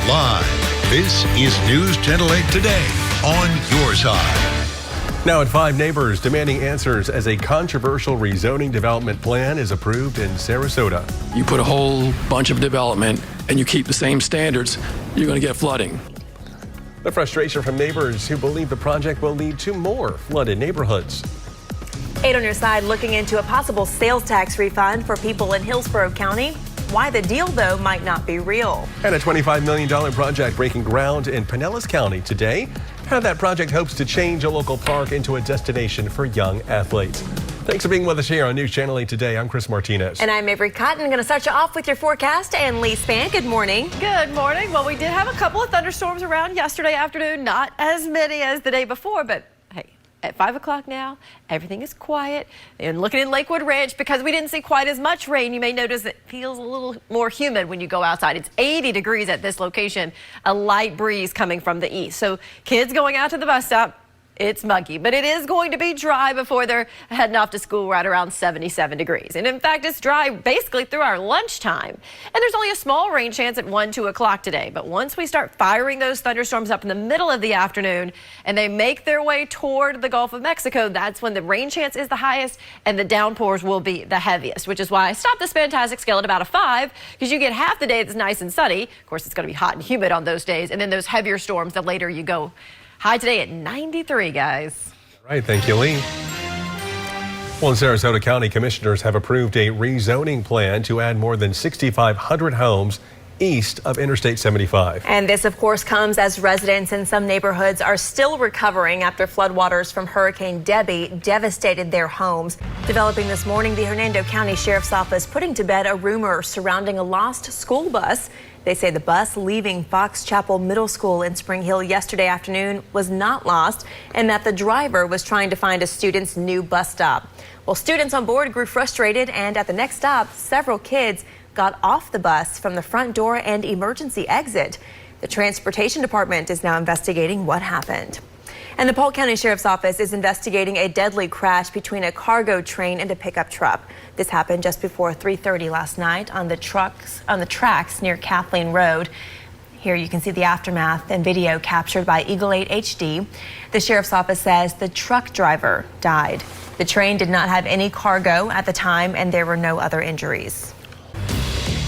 Live, this is News Channel 8 Today on your side. Now at 5, neighbors demanding answers as a controversial rezoning development plan is approved in Sarasota. You put a whole bunch of development and you keep the same standards, you're going to get flooding. The frustration from neighbors who believe the project will lead to more flooded neighborhoods. 8 on your side looking into a possible sales tax refund for people in Hillsborough County. Why the deal, though, might not be real. And a $25 million project breaking ground in Pinellas County today. How that project hopes to change a local park into a destination for young athletes. Thanks for being with us here on News Channel 8 Today. I'm Chris Martinez. And I'm Avery Cotton. I'm going to start you off with your forecast. And Lee Spann, good morning. Good morning. Well, we did have a couple of thunderstorms around yesterday afternoon. Not as many as the day before, but hey, at 5 o'clock now, everything is quiet. And looking in Lakewood Ranch, because we didn't see quite as much rain, you may notice it feels a little more humid when you go outside. It's 80 degrees at this location, a light breeze coming from the east. So kids going out to the bus stop, it's muggy, but it is going to be dry before they're heading off to school right around 77 degrees. And in fact, it's dry basically through our lunchtime. And there's only a small rain chance at 1, 2 o'clock today. But once we start firing those thunderstorms up in the middle of the afternoon and they make their way toward the Gulf of Mexico, that's when the rain chance is the highest and the downpours will be the heaviest, which is why I stopped this fantastic scale at about a 5, because you get half the day that's nice and sunny. Of course, it's going to be hot and humid on those days. And then those heavier storms, the later you go. High today at 93, guys. All right, thank you, Lee. Well, in Sarasota County, commissioners have approved a rezoning plan to add more than 6,500 homes east of Interstate 75. And this, of course, comes as residents in some neighborhoods are still recovering after floodwaters from Hurricane Debbie devastated their homes. Developing this morning, the Hernando County Sheriff's Office putting to bed a rumor surrounding a lost school bus. They say the bus leaving Fox Chapel Middle School in Spring Hill yesterday afternoon was not lost and that the driver was trying to find a student's new bus stop. Well, students on board grew frustrated, and at the next stop, several kids got off the bus from the front door and emergency exit. The transportation department is now investigating what happened. And the Polk County Sheriff's Office is investigating a deadly crash between a cargo train and a pickup truck. This happened just before 3:30 last night on the tracks near Kathleen Road. Here you can see the aftermath and video captured by Eagle 8 HD. The Sheriff's Office says the truck driver died. The train did not have any cargo at the time and there were no other injuries.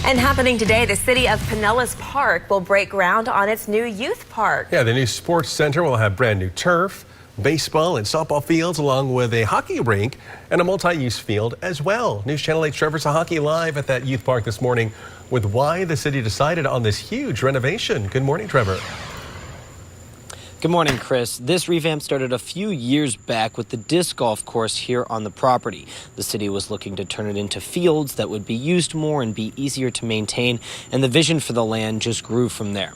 And happening today, the city of Pinellas Park will break ground on its new youth park. Yeah, the new sports center will have brand new turf, baseball and softball fields, along with a hockey rink and a multi-use field as well. News Channel 8's Trevor Sahaki live at that youth park this morning with why the city decided on this huge renovation. Good morning, Trevor. Good morning, Chris. This revamp started a few years back with the disc golf course here on the property. The city was looking to turn it into fields that would be used more and be easier to maintain, and the vision for the land just grew from there.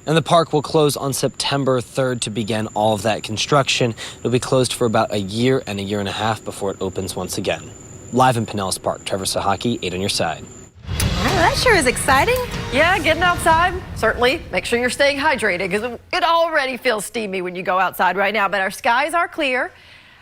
And the park will close on September 3rd to begin all of that construction. It'll be closed for about a year and a half before it opens once again. Live in Pinellas Park, Trevor Sahaki, 8 on your side. That sure is exciting. Yeah, getting outside, certainly. Make sure you're staying hydrated because it already feels steamy when you go outside right now, but our skies are clear.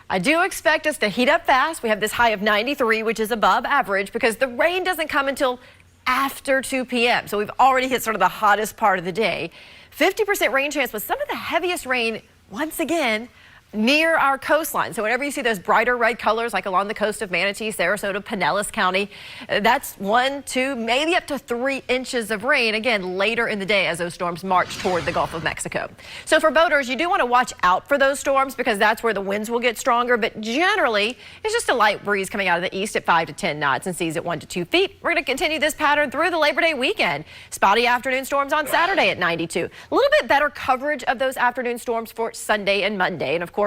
I do expect us to heat up fast. We have this high of 93, which is above average because the rain doesn't come until after 2 p.m. So we've already hit sort of the hottest part of the day. 50% rain chance with some of the heaviest rain once again near our coastline. So whenever you see those brighter red colors, like along the coast of Manatee, Sarasota, Pinellas County, that's 1, 2, maybe up to 3 inches of rain, again, later in the day as those storms march toward the Gulf of Mexico. So for boaters, you do want to watch out for those storms because that's where the winds will get stronger. But generally, it's just a light breeze coming out of the east at 5 to 10 knots and seas at 1 to 2 feet. We're going to continue this pattern through the Labor Day weekend. Spotty afternoon storms on Saturday at 92. A little bit better coverage of those afternoon storms for Sunday and Monday. And of course,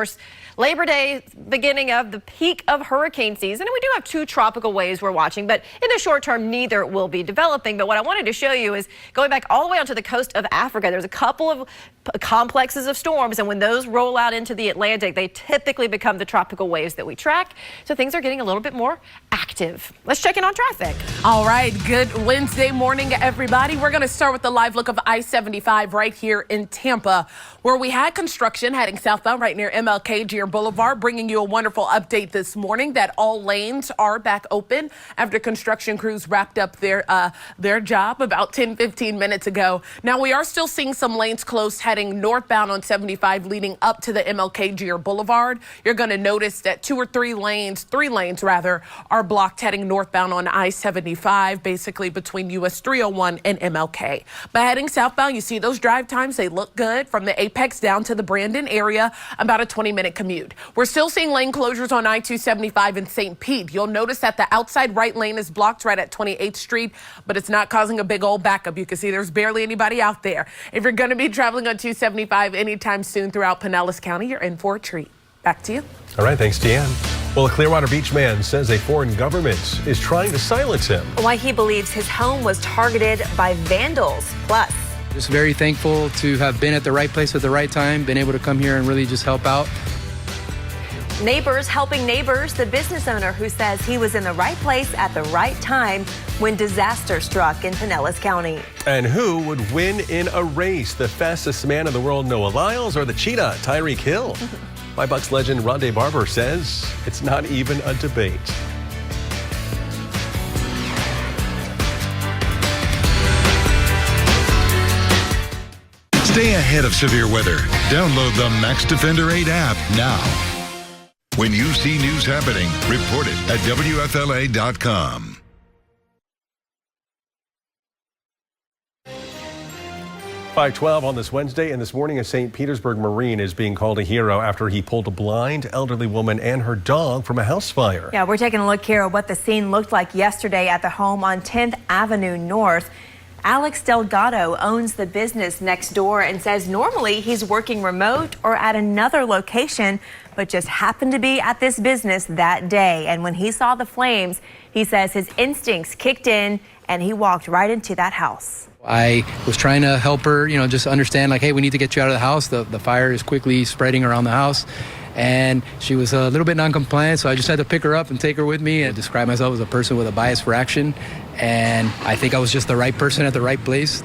Labor Day, beginning of the peak of hurricane season. And we do have 2 tropical waves we're watching, but in the short term, neither will be developing. But what I wanted to show you is going back all the way onto the coast of Africa. There's a couple of complexes of storms, and when those roll out into the Atlantic, they typically become the tropical waves that we track. So things are getting a little bit more active. Let's check in on traffic. All right, good Wednesday morning, everybody. We're going to start with the live look of I-75 right here in Tampa, where we had construction heading southbound right near MLK Deer Boulevard, bringing you a wonderful update this morning that all lanes are back open after construction crews wrapped up their job about 10-15 minutes ago. Now, we are still seeing some lanes closed heading northbound on 75 leading up to the MLK Deer Boulevard. You're going to notice that three lanes are blocked heading northbound on I-75, basically between US 301 and MLK. But heading southbound, you see those drive times, they look good from the Apex down to the Brandon area, about a 20-minute commute. We're still seeing lane closures on I-275 in St. Pete. You'll notice that the outside right lane is blocked right at 28th Street, but it's not causing a big old backup. You can see there's barely anybody out there. If you're going to be traveling on 275 anytime soon throughout Pinellas County, you're in for a treat. Back to you. All right, thanks, Deanne. Well, a Clearwater Beach man says a foreign government is trying to silence him. Why he believes his home was targeted by vandals. Plus, just very thankful to have been at the right place at the right time, been able to come here and really just help out. neighbors helping neighbors. The business owner who says he was in the right place at the right time when disaster struck in Pinellas County. And who would win in a race? The fastest man in the world, Noah Lyles, or the cheetah, Tyreek Hill? My Bucks legend Rondé Barber says it's not even a debate. Stay ahead of severe weather. Download the Max Defender 8 app now. When you see news happening, report it at WFLA.com. .512 on this Wednesday, and this morning a St. Petersburg Marine is being called a hero after he pulled a blind elderly woman and her dog from a house fire. Yeah, we're taking a look here at what the scene looked like yesterday at the home on 10th Avenue North. Alex Delgado owns the business next door and says normally he's working remote or at another location, but just happened to be at this business that day. And when he saw the flames, he says his instincts kicked in and he walked right into that house. I was trying to help her, just understand like, hey, we need to get you out of the house. The fire is quickly spreading around the house. And she was a little bit non-compliant, so I just had to pick her up and take her with me and describe myself as a person with a bias for action. And I think I was just the right person at the right place.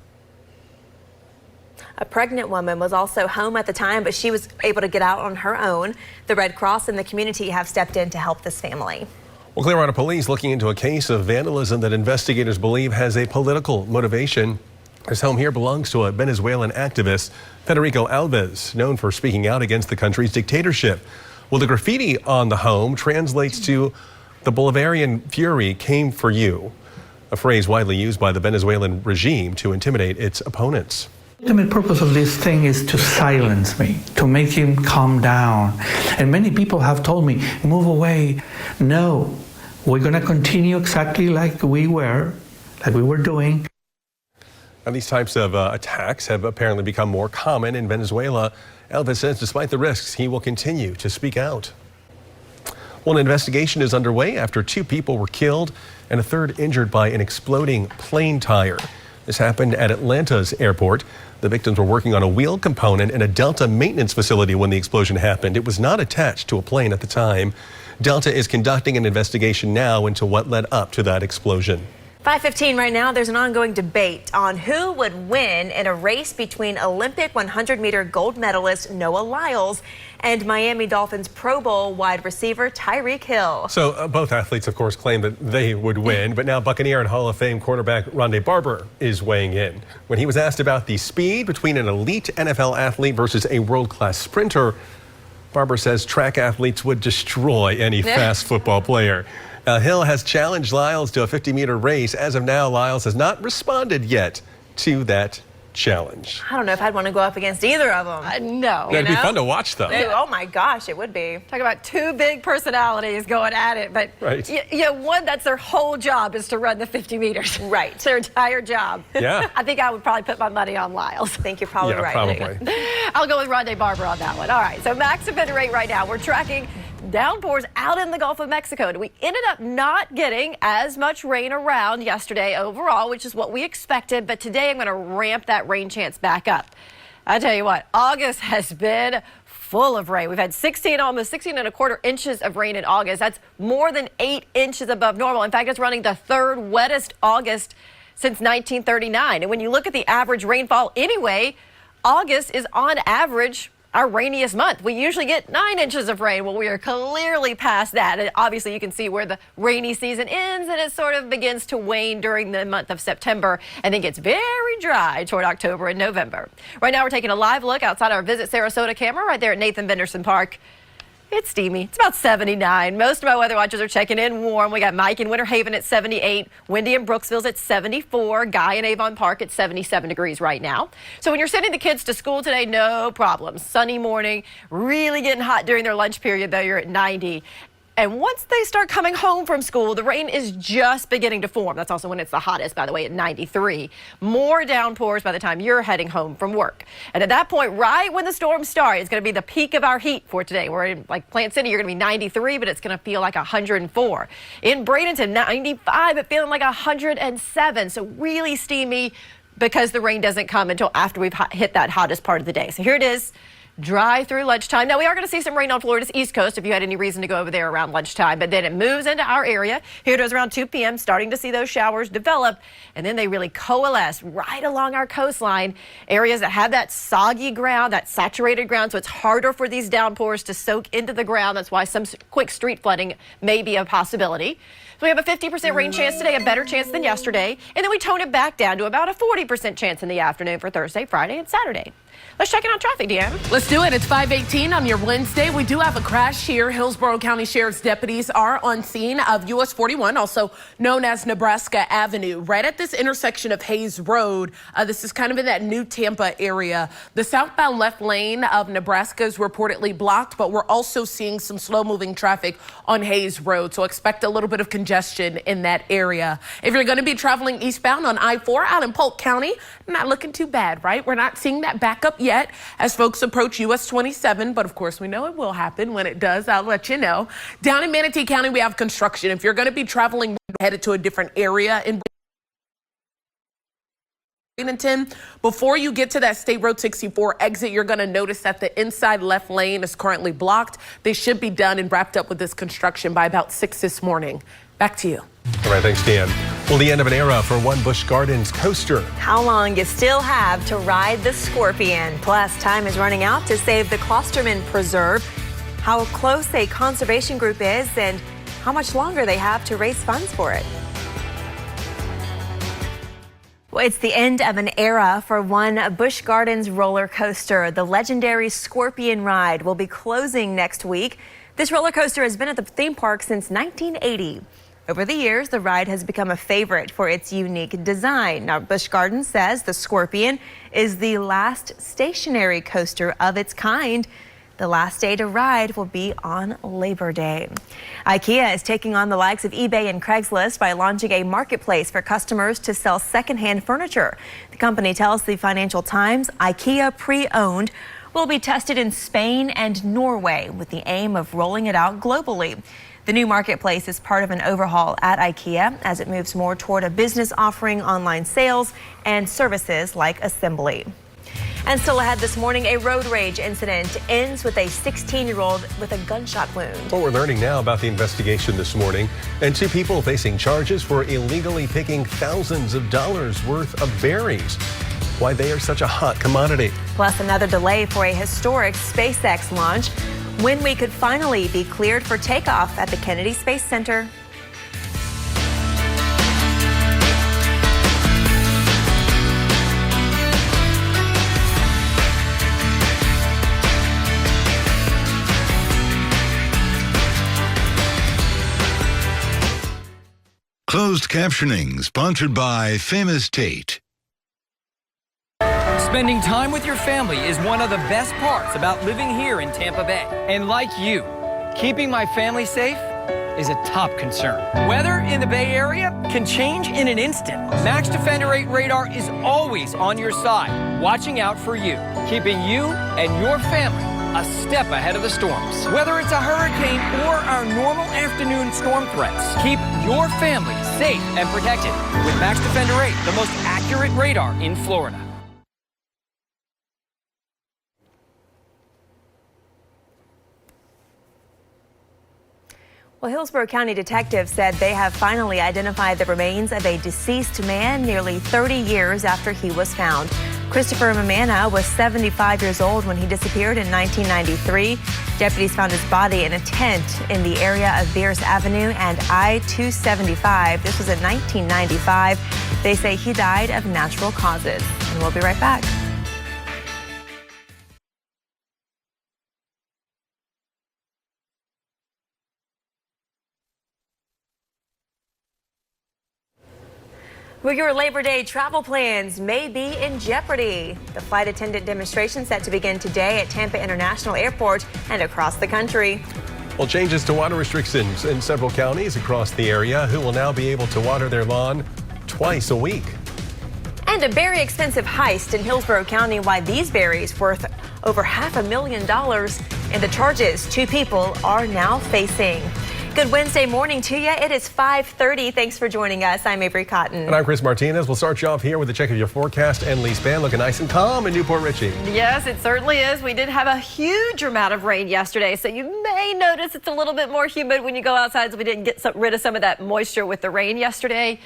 A pregnant woman was also home at the time, but she was able to get out on her own. The Red Cross and the community have stepped in to help this family. Well, Clearwater police looking into a case of vandalism that investigators believe has a political motivation. This home here belongs to a Venezuelan activist, Federico Alves, known for speaking out against the country's dictatorship. Well, the graffiti on the home translates to "The Bolivarian fury came for you," a phrase widely used by the Venezuelan regime to intimidate its opponents. The ultimate purpose of this thing is to silence me, to make him calm down. And many people have told me, move away. No, we're going to continue exactly like we were doing. Now, these types of attacks have apparently become more common in Venezuela. Elvis says despite the risks, he will continue to speak out. Well, an investigation is underway after 2 people were killed and a third injured by an exploding plane tire. This happened at Atlanta's airport. The victims were working on a wheel component in a Delta maintenance facility when the explosion happened. It was not attached to a plane at the time. Delta is conducting an investigation now into what led up to that explosion. 5:15 right now, there's an ongoing debate on who would win in a race between Olympic 100-meter gold medalist Noah Lyles and Miami Dolphins Pro Bowl wide receiver Tyreek Hill. So both athletes, of course, claim that they would win, but now Buccaneer and Hall of Fame quarterback Rondé Barber is weighing in. When he was asked about the speed between an elite NFL athlete versus a world-class sprinter, Barber says track athletes would destroy any fast football player. Hill has challenged Lyles to a 50-meter race. As of now, Lyles has not responded yet to that challenge. I don't know if I'd want to go up against either of them. No. It'd be fun to watch, though. Oh, my gosh, it would be. Talk about 2 big personalities going at it. But right. One, that's their whole job is to run the 50 meters. Right. It's their entire job. Yeah. I think I would probably put my money on Lyles. I think you're probably right. Probably. I'll go with Rondé Barber on that one. All right, so max defender rate right now. We're tracking downpours out in the Gulf of Mexico. We ended up not getting as much rain around yesterday overall, which is what we expected. But today I'm going to ramp that rain chance back up. I tell you what, August has been full of rain. We've had almost 16 and a quarter inches of rain in August. That's more than 8 inches above normal. In fact, it's running the 3rd wettest August since 1939. And when you look at the average rainfall anyway, August is on average our rainiest month. We usually get 9 inches of rain. Well, we are clearly past that. And obviously, you can see where the rainy season ends and it sort of begins to wane during the month of September and then gets very dry toward October and November. Right now, we're taking a live look outside our Visit Sarasota camera right there at Nathan Benderson Park. It's steamy. It's about 79. Most of my weather watchers are checking in warm. We got Mike in Winter Haven at 78. Wendy in Brooksville's at 74. Guy in Avon Park at 77 degrees right now. So when you're sending the kids to school today, no problem. Sunny morning, really getting hot during their lunch period, though. You're at 90. And once they start coming home from school, the rain is just beginning to form. That's also when it's the hottest, by the way, at 93. More downpours by the time you're heading home from work. And at that point, right when the storms start, it's going to be the peak of our heat for today. We're in like Plant City, you're going to be 93, but it's going to feel like 104. In Bradenton, 95, but feeling like 107. So really steamy because the rain doesn't come until after we've hit that hottest part of the day. So here it is. Dry through lunchtime. Now, we are going to see some rain on Florida's East Coast if you had any reason to go over there around lunchtime, but then it moves into our area. Here it is around 2 p.m., starting to see those showers develop, and then they really coalesce right along our coastline, areas that have that soggy ground, that saturated ground, so it's harder for these downpours to soak into the ground. That's why some quick street flooding may be a possibility. So we have a 50% rain chance today, a better chance than yesterday, and then we tone it back down to about a 40% chance in the afternoon for Thursday, Friday, and Saturday. Let's check in on traffic, Deanna. Let's do it. It's 5:18 on your Wednesday. We do have a crash here. Hillsborough County Sheriff's deputies are on scene of US 41, also known as Nebraska Avenue, right at this intersection of Hayes Road. This is kind of in that New Tampa area. The southbound left lane of Nebraska is reportedly blocked, but we're also seeing some slow-moving traffic on Hayes Road, so expect a little bit of congestion in that area. If you're going to be traveling eastbound on I-4 out in Polk County, not looking too bad, right? We're not seeing that backup yet as folks approach US 27, but of course we know it will happen. When it does, I'll let you know. Down in Manatee County, we have construction. If you're going to be traveling headed to a different area in Bradenton, before you get to that State Road 64 exit, you're going to notice that the inside left lane is currently blocked. They should be done and wrapped up with this construction by about 6 this morning. Back to you. All right, thanks, Dan. Well, the end of an era for one Busch Gardens coaster. How long you still have to ride the Scorpion. Plus, time is running out to save the Klosterman Preserve. How close a conservation group is and how much longer they have to raise funds for it. Well, it's the end of an era for one Busch Gardens roller coaster. The legendary Scorpion ride will be closing next week. This roller coaster has been at the theme park since 1980. Over the years, the ride has become a favorite for its unique design. Now, Busch Gardens says the Scorpion is the last stationary coaster of its kind. The last day to ride will be on Labor Day. IKEA is taking on the likes of eBay and Craigslist by launching a marketplace for customers to sell secondhand furniture. The company tells the Financial Times IKEA Pre-Owned will be tested in Spain and Norway with the aim of rolling it out globally. The new marketplace is part of an overhaul at IKEA as it moves more toward a business offering online sales and services like assembly. And still ahead this morning, a road rage incident ends with a 16-year-old with a gunshot wound. Well, we're learning now about the investigation this morning, and 2 people facing charges for illegally picking thousands of dollars worth of berries. Why they are such a hot commodity. Plus another delay for a historic SpaceX launch. When we could finally be cleared for takeoff at the Kennedy Space Center. Closed captioning sponsored by Famous Tate. Spending time with your family is one of the best parts about living here in Tampa Bay. And like you, keeping my family safe is a top concern. Weather in the Bay Area can change in an instant. Max Defender 8 radar is always on your side, watching out for you, keeping you and your family a step ahead of the storms. Whether it's a hurricane or our normal afternoon storm threats, keep your family safe and protected with Max Defender 8, the most accurate radar in Florida. Well, Hillsborough County detectives said they have finally identified the remains of a deceased man nearly 30 years after he was found. Christopher Mamana was 75 years old when he disappeared in 1993. Deputies found his body in a tent in the area of Beers Avenue and I-275. This was in 1995. They say he died of natural causes. And we'll be right back. Well, your Labor Day travel plans may be in jeopardy. The flight attendant demonstration set to begin today at Tampa International Airport and across the country. Well, changes to water restrictions in several counties across the area, who will now be able to water their lawn twice a week. And a very expensive heist in Hillsborough County. Why these berries worth over $500,000 and the charges 2 people are now facing. Good Wednesday morning to you. It is 5:30. Thanks for joining us. I'm Avery Cotton. And I'm Chris Martinez. We'll start you off here with a check of your forecast. And Lee Span looking nice and calm in Newport Richey. Yes, it certainly is. We did have a huge amount of rain yesterday, so you may notice it's a little bit more humid when you go outside, so we didn't get rid of some of that moisture with the rain yesterday.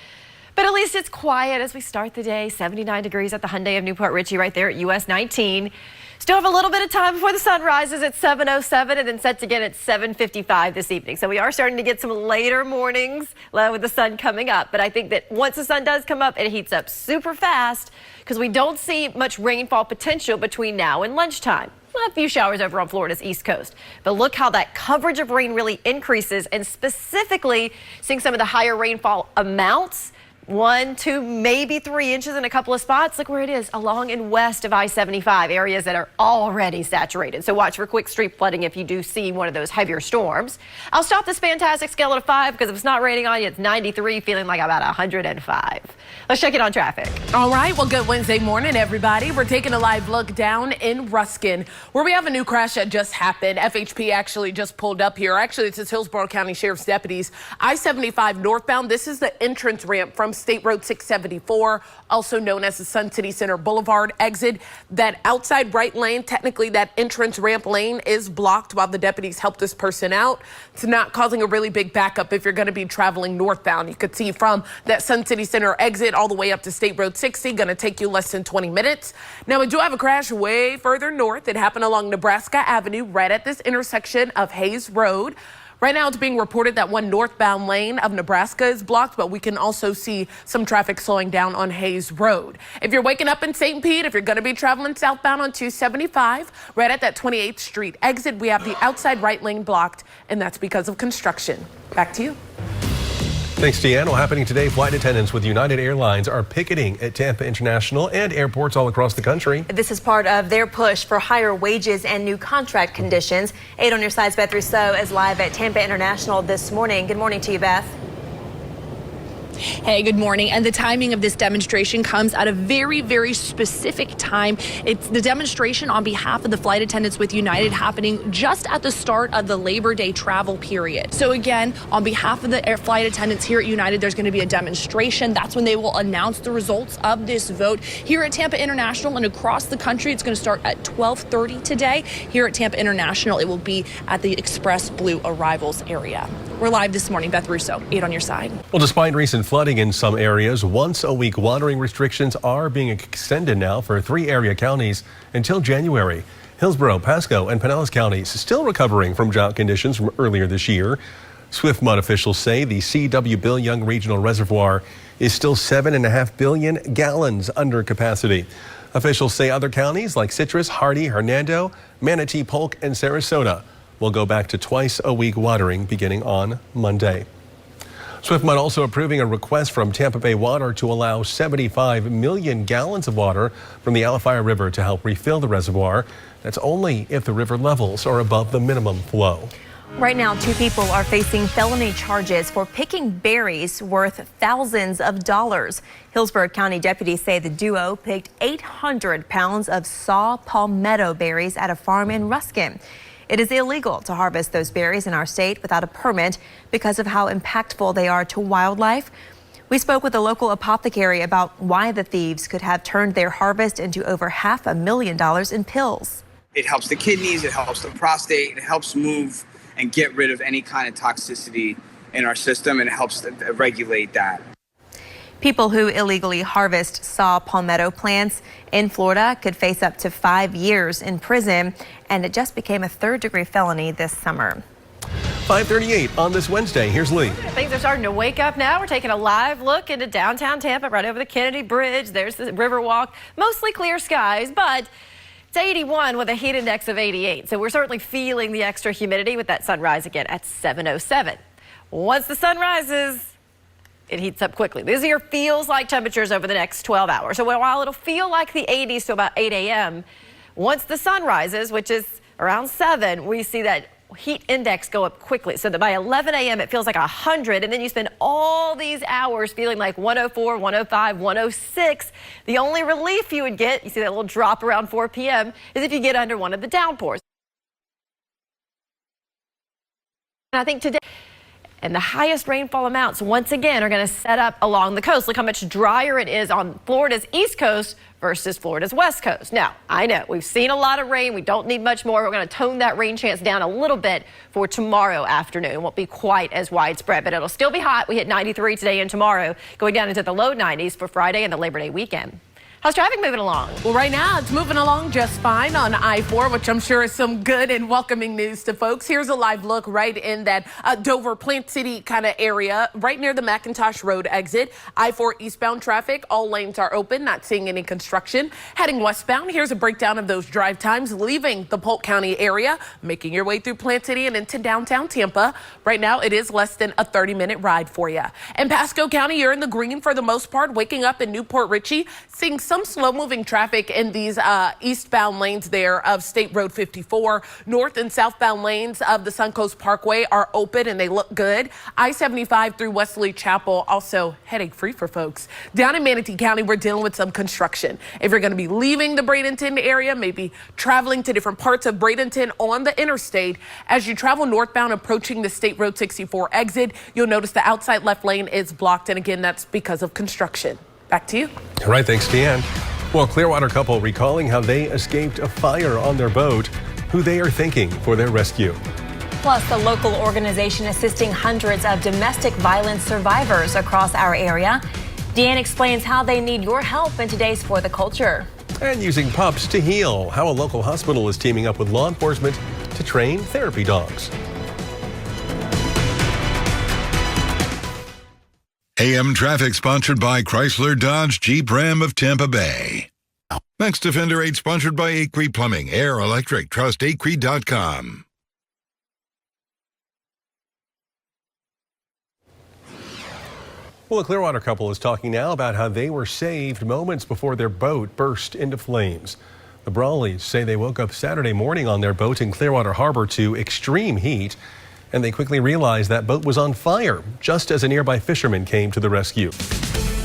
But at least it's quiet as we start the day. 79 degrees at the Hyundai of Newport Richey right there at US 19. Still have a little bit of time before the sun rises at 7:07 and then sets again at 7:55 this evening. So we are starting to get some later mornings with the sun coming up. But I think that once the sun does come up, it heats up super fast because we don't see much rainfall potential between now and lunchtime. A few showers over on Florida's East Coast. But look how that coverage of rain really increases, and specifically seeing some of the higher rainfall amounts. 1, 2, maybe 3 inches in a couple of spots. Look where it is, along and west of I-75, areas that are already saturated. So watch for quick street flooding if you do see one of those heavier storms. I'll stop this fantastic scale at a 5 because if it's not raining on you, it's 93, feeling like about 105. Let's check it on traffic. All right, well, good Wednesday morning, everybody. We're taking a live look down in Ruskin, where we have a new crash that just happened. FHP actually just pulled up here. Actually, it's Hillsborough County Sheriff's deputies. I-75 northbound. This is the entrance ramp from State Road 674, also known as the Sun City Center Boulevard exit. That outside right lane, technically that entrance ramp lane, is blocked while the deputies help this person out. It's not causing a really big backup if you're going to be traveling northbound. You could see from that Sun City Center exit all the way up to State Road 60, going to take you less than 20 minutes. Now, we do have a crash way further north. It happened along Nebraska Avenue, right at this intersection of Hayes Road. Right now, it's being reported that one northbound lane of Nebraska is blocked, but we can also see some traffic slowing down on Hayes Road. If you're waking up in St. Pete, if you're going to be traveling southbound on 275, right at that 28th Street exit, we have the outside right lane blocked, and that's because of construction. Back to you. Thanks, Deanne. Well, happening today, flight attendants with United Airlines are picketing at Tampa International and airports all across the country. This is part of their push for higher wages and new contract conditions. 8 on your side's Beth Rousseau is live at Tampa International this morning. Good morning to you, Beth. Hey, good morning. And the timing of this demonstration comes at a very, very specific time. It's the demonstration on behalf of the flight attendants with United happening just at the start of the Labor Day travel period. So again, on behalf of the flight attendants here at United, there's going to be a demonstration. That's when they will announce the results of this vote here at Tampa International and across the country. It's going to start at 12:30 today. Here at Tampa International, it will be at the Express Blue arrivals area. We're live this morning. Beth Russo, 8 on your side. Well, despite recent flooding in some areas, once-a-week watering restrictions are being extended now for 3 area counties until January. Hillsborough, Pasco, and Pinellas counties still recovering from drought conditions from earlier this year. Swift Mud officials say the C.W. Bill Young Regional Reservoir is still 7.5 billion gallons under capacity. Officials say other counties like Citrus, Hardy, Hernando, Manatee, Polk, and Sarasota will go back to twice-a-week watering beginning on Monday. Swift Mud also approving a request from Tampa Bay Water to allow 75 million gallons of water from the Alafaya River to help refill the reservoir. That's only if the river levels are above the minimum flow. Right now, 2 people are facing felony charges for picking berries worth thousands of dollars. Hillsborough County deputies say the duo picked 800 pounds of saw palmetto berries at a farm in Ruskin. It is illegal to harvest those berries in our state without a permit because of how impactful they are to wildlife. We spoke with a local apothecary about why the thieves could have turned their harvest into over $500,000 in pills. It helps the kidneys, it helps the prostate, it helps move and get rid of any kind of toxicity in our system, and it helps regulate that. People who illegally harvest saw palmetto plants in Florida could face up to 5 years in prison, and it just became a third-degree felony this summer. 5:38 on this Wednesday. Here's Lee. Things are starting to wake up now. We're taking a live look into downtown Tampa, right over the Kennedy Bridge. There's the Riverwalk. Mostly clear skies, but it's 81 with a heat index of 88. So we're certainly feeling the extra humidity with that sunrise again at 7:07. Once the sun rises, it heats up quickly. These are your feels-like temperatures over the next 12 hours. So while it'll feel like the 80s to about 8 a.m., once the sun rises, which is around 7, we see that heat index go up quickly. So that by 11 a.m. it feels like 100, and then you spend all these hours feeling like 104, 105, 106. The only relief you would get, you see that little drop around 4 p.m., is if you get under one of the downpours. And I think today, and the highest rainfall amounts, once again, are going to set up along the coast. Look how much drier it is on Florida's east coast versus Florida's west coast. Now, I know we've seen a lot of rain. We don't need much more. We're going to tone that rain chance down a little bit for tomorrow afternoon. It won't be quite as widespread, but it'll still be hot. We hit 93 today and tomorrow, going down into the low 90s for Friday and the Labor Day weekend. How's traffic moving along? Well, right now it's moving along just fine on I-4, which I'm sure is some good and welcoming news to folks. Here's a live look right in that Dover, Plant City kind of area, right near the McIntosh Road exit. I-4 eastbound traffic, all lanes are open, not seeing any construction. Heading westbound, here's a breakdown of those drive times leaving the Polk County area, making your way through Plant City and into downtown Tampa. Right now it is less than a 30-minute ride for you. In Pasco County, you're in the green for the most part, waking up in Newport Richey, seeing some slow-moving traffic in these eastbound lanes there of State Road 54. North and southbound lanes of the Suncoast Parkway are open and they look good. I-75 through Wesley Chapel also headache-free for folks. Down in Manatee County, we're dealing with some construction. If you're going to be leaving the Bradenton area, maybe traveling to different parts of Bradenton on the interstate, as you travel northbound approaching the State Road 64 exit, you'll notice the outside left lane is blocked, and again, that's because of construction. Back to you. All right, thanks, Deanne. Well, Clearwater couple recalling how they escaped a fire on their boat, who they are thanking for their rescue. Plus, the local organization assisting hundreds of domestic violence survivors across our area. Deanne explains how they need your help in today's For the Culture. And using pups to heal, how a local hospital is teaming up with law enforcement to train therapy dogs. AM traffic sponsored by Chrysler Dodge Jeep Ram of Tampa Bay. Next Defender 8 sponsored by Acre Plumbing, Air, Electric. Trust acre.com. Well, a Clearwater couple is talking now about how they were saved moments before their boat burst into flames. The Brawleys say they woke up Saturday morning on their boat in Clearwater Harbor to extreme heat, and they quickly realized that boat was on fire just as a nearby fisherman came to the rescue.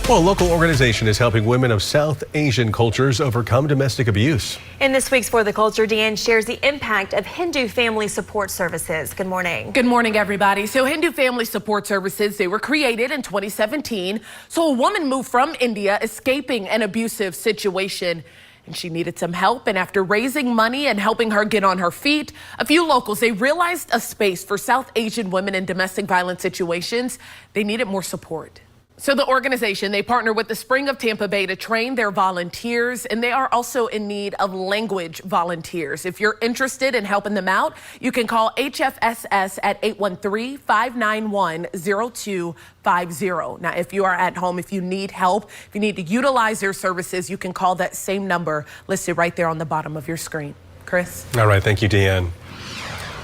Well, a local organization is helping women of South Asian cultures overcome domestic abuse. In this week's For the Culture, Deanne shares the impact of Hindu Family Support Services. Good morning. Good morning, everybody. So Hindu Family Support Services, they were created in 2017. So a woman moved from India escaping an abusive situation, and she needed some help. And after raising money and helping her get on her feet, a few locals, they realized a space for South Asian women in domestic violence situations. They needed more support. So the organization, they partner with the Spring of Tampa Bay to train their volunteers, and they are also in need of language volunteers. If you're interested in helping them out, you can call HFSS at 813-591-0250. Now, if you are at home, if you need help, if you need to utilize their services, you can call that same number listed right there on the bottom of your screen. Chris? All right, thank you, Deanne.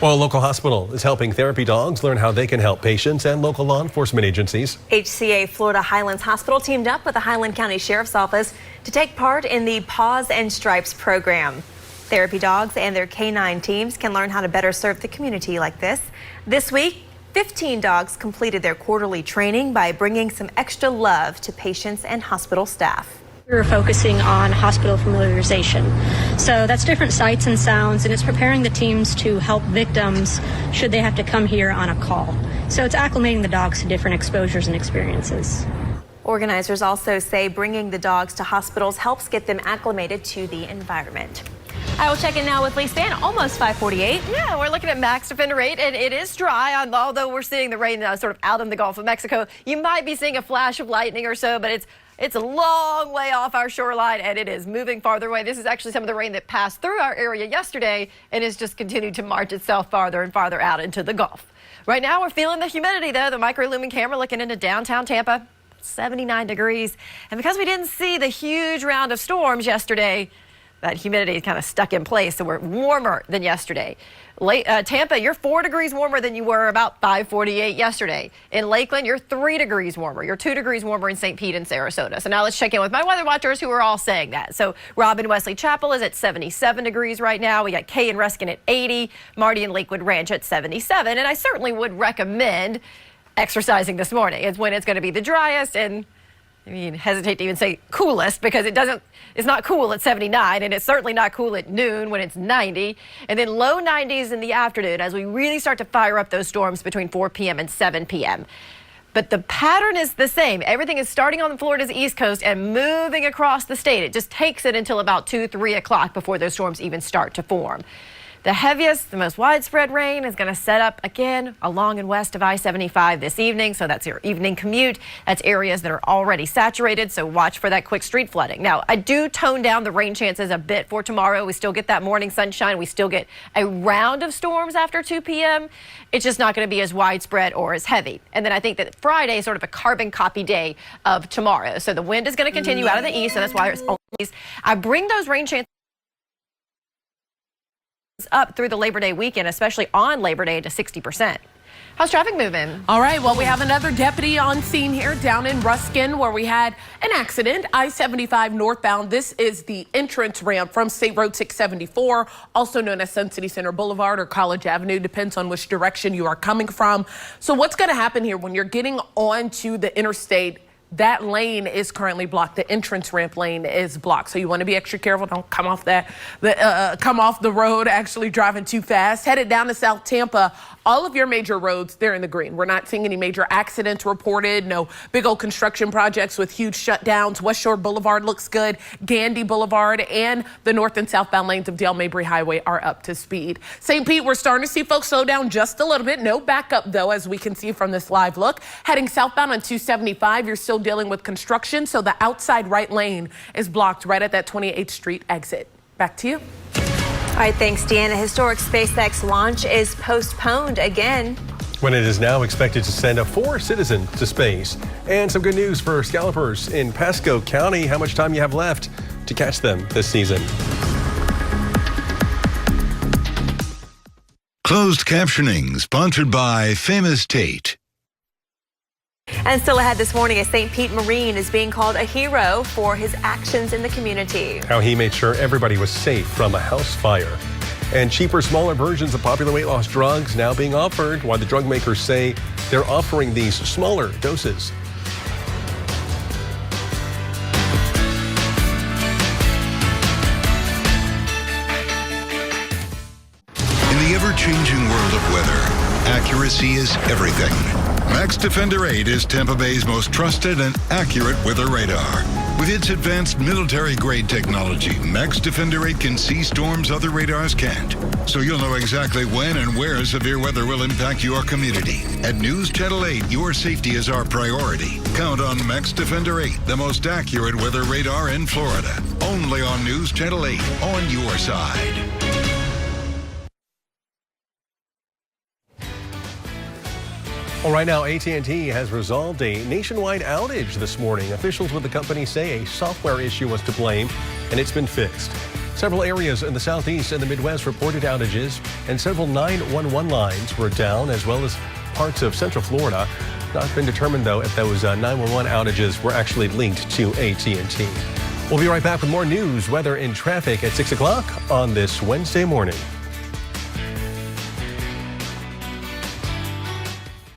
Well, a local hospital is helping therapy dogs learn how they can help patients, and local law enforcement agencies. HCA Florida Highlands Hospital teamed up with the Highland County Sheriff's Office to take part in the Paws and Stripes program. Therapy dogs and their canine teams can learn how to better serve the community like this. This week, 15 dogs completed their quarterly training by bringing some extra love to patients and hospital staff. We're focusing on hospital familiarization. So that's different sights and sounds, and it's preparing the teams to help victims should they have to come here on a call. So it's acclimating the dogs to different exposures and experiences. Organizers also say bringing the dogs to hospitals helps get them acclimated to the environment. I will check in now with Lisa. Almost 5:48. Yeah, we're looking at max defender rate, and it is dry. Although we're seeing the rain sort of out in the Gulf of Mexico, you might be seeing a flash of lightning or so, but it's a long way off our shoreline, and it is moving farther away. This is actually some of the rain that passed through our area yesterday and has just continued to march itself farther and farther out into the Gulf. Right now, we're feeling the humidity, though. The micro-lumen camera looking into downtown Tampa, 79 degrees. And because we didn't see the huge round of storms yesterday, that humidity is kind of stuck in place, so we're warmer than yesterday. Tampa, you're 4 degrees warmer than you were about 5:48 yesterday. In Lakeland, you're 3 degrees warmer. You're 2 degrees warmer in St. Pete and Sarasota. So now let's check in with my weather watchers who are all saying that. So Robin Wesley Chapel is at 77 degrees right now. We got Kay and Ruskin at 80, Marty and Lakewood Ranch at 77. And I certainly would recommend exercising this morning. It's when it's going to be the driest and hesitate to even say coolest because it's not cool at 79, and it's certainly not cool at noon when it's 90, and then low 90s in the afternoon as we really start to fire up those storms between 4 p.m. and 7 p.m. But the pattern is the same. Everything is starting on Florida's east coast and moving across the state. It just takes it until about 2, 3 o'clock before those storms even start to form. The heaviest, the most widespread rain is going to set up again along and west of I-75 this evening. So that's your evening commute. That's areas that are already saturated. So watch for that quick street flooding. Now, I do tone down the rain chances a bit for tomorrow. We still get that morning sunshine. We still get a round of storms after 2 p.m. It's just not going to be as widespread or as heavy. And then I think that Friday is sort of a carbon copy day of tomorrow. So the wind is going to continue out of the east. So that's why it's only east. I bring those rain chances up through the Labor Day weekend, especially on Labor Day, to 60%. How's traffic moving? All right, well, we have another deputy on scene here down in Ruskin where we had an accident, I-75 northbound. This is the entrance ramp from State Road 674, also known as Sun City Center Boulevard or College Avenue, depends on which direction you are coming from. So what's going to happen here when you're getting onto the interstate? That lane is currently blocked. The entrance ramp lane is blocked. So you want to be extra careful. Don't come off come off the road actually driving too fast. Headed down to South Tampa. All of your major roads, they're in the green. We're not seeing any major accidents reported. No big old construction projects with huge shutdowns. West Shore Boulevard looks good. Gandy Boulevard and the north and southbound lanes of Dale Mabry Highway are up to speed. St. Pete, we're starting to see folks slow down just a little bit. No backup, though, as we can see from this live look. Heading southbound on 275, you're still dealing with construction, so the outside right lane is blocked right at that 28th Street exit. Back to you. All right, thanks, Deanna. Historic SpaceX launch is postponed again. When it is now expected to send 4 citizens to space. And some good news for scalpers in Pasco County. How much time you have left to catch them this season? Closed captioning sponsored by Famous Tate. And still ahead this morning, a St. Pete Marine is being called a hero for his actions in the community. How he made sure everybody was safe from a house fire. And cheaper, smaller versions of popular weight loss drugs now being offered, while the drug makers say they're offering these smaller doses. In the ever-changing world of weather, accuracy is everything. Max Defender 8 is Tampa Bay's most trusted and accurate weather radar. With its advanced military-grade technology, Max Defender 8 can see storms other radars can't. So you'll know exactly when and where severe weather will impact your community. At NewsChannel 8, your safety is our priority. Count on Max Defender 8, the most accurate weather radar in Florida. Only on NewsChannel 8, on your side. Well, right now, AT&T has resolved a nationwide outage this morning. Officials with the company say a software issue was to blame, and it's been fixed. Several areas in the southeast and the Midwest reported outages, and several 911 lines were down, as well as parts of central Florida. Not been determined, though, if those 911 outages were actually linked to AT&T. We'll be right back with more news, weather, and traffic at 6 o'clock on this Wednesday morning.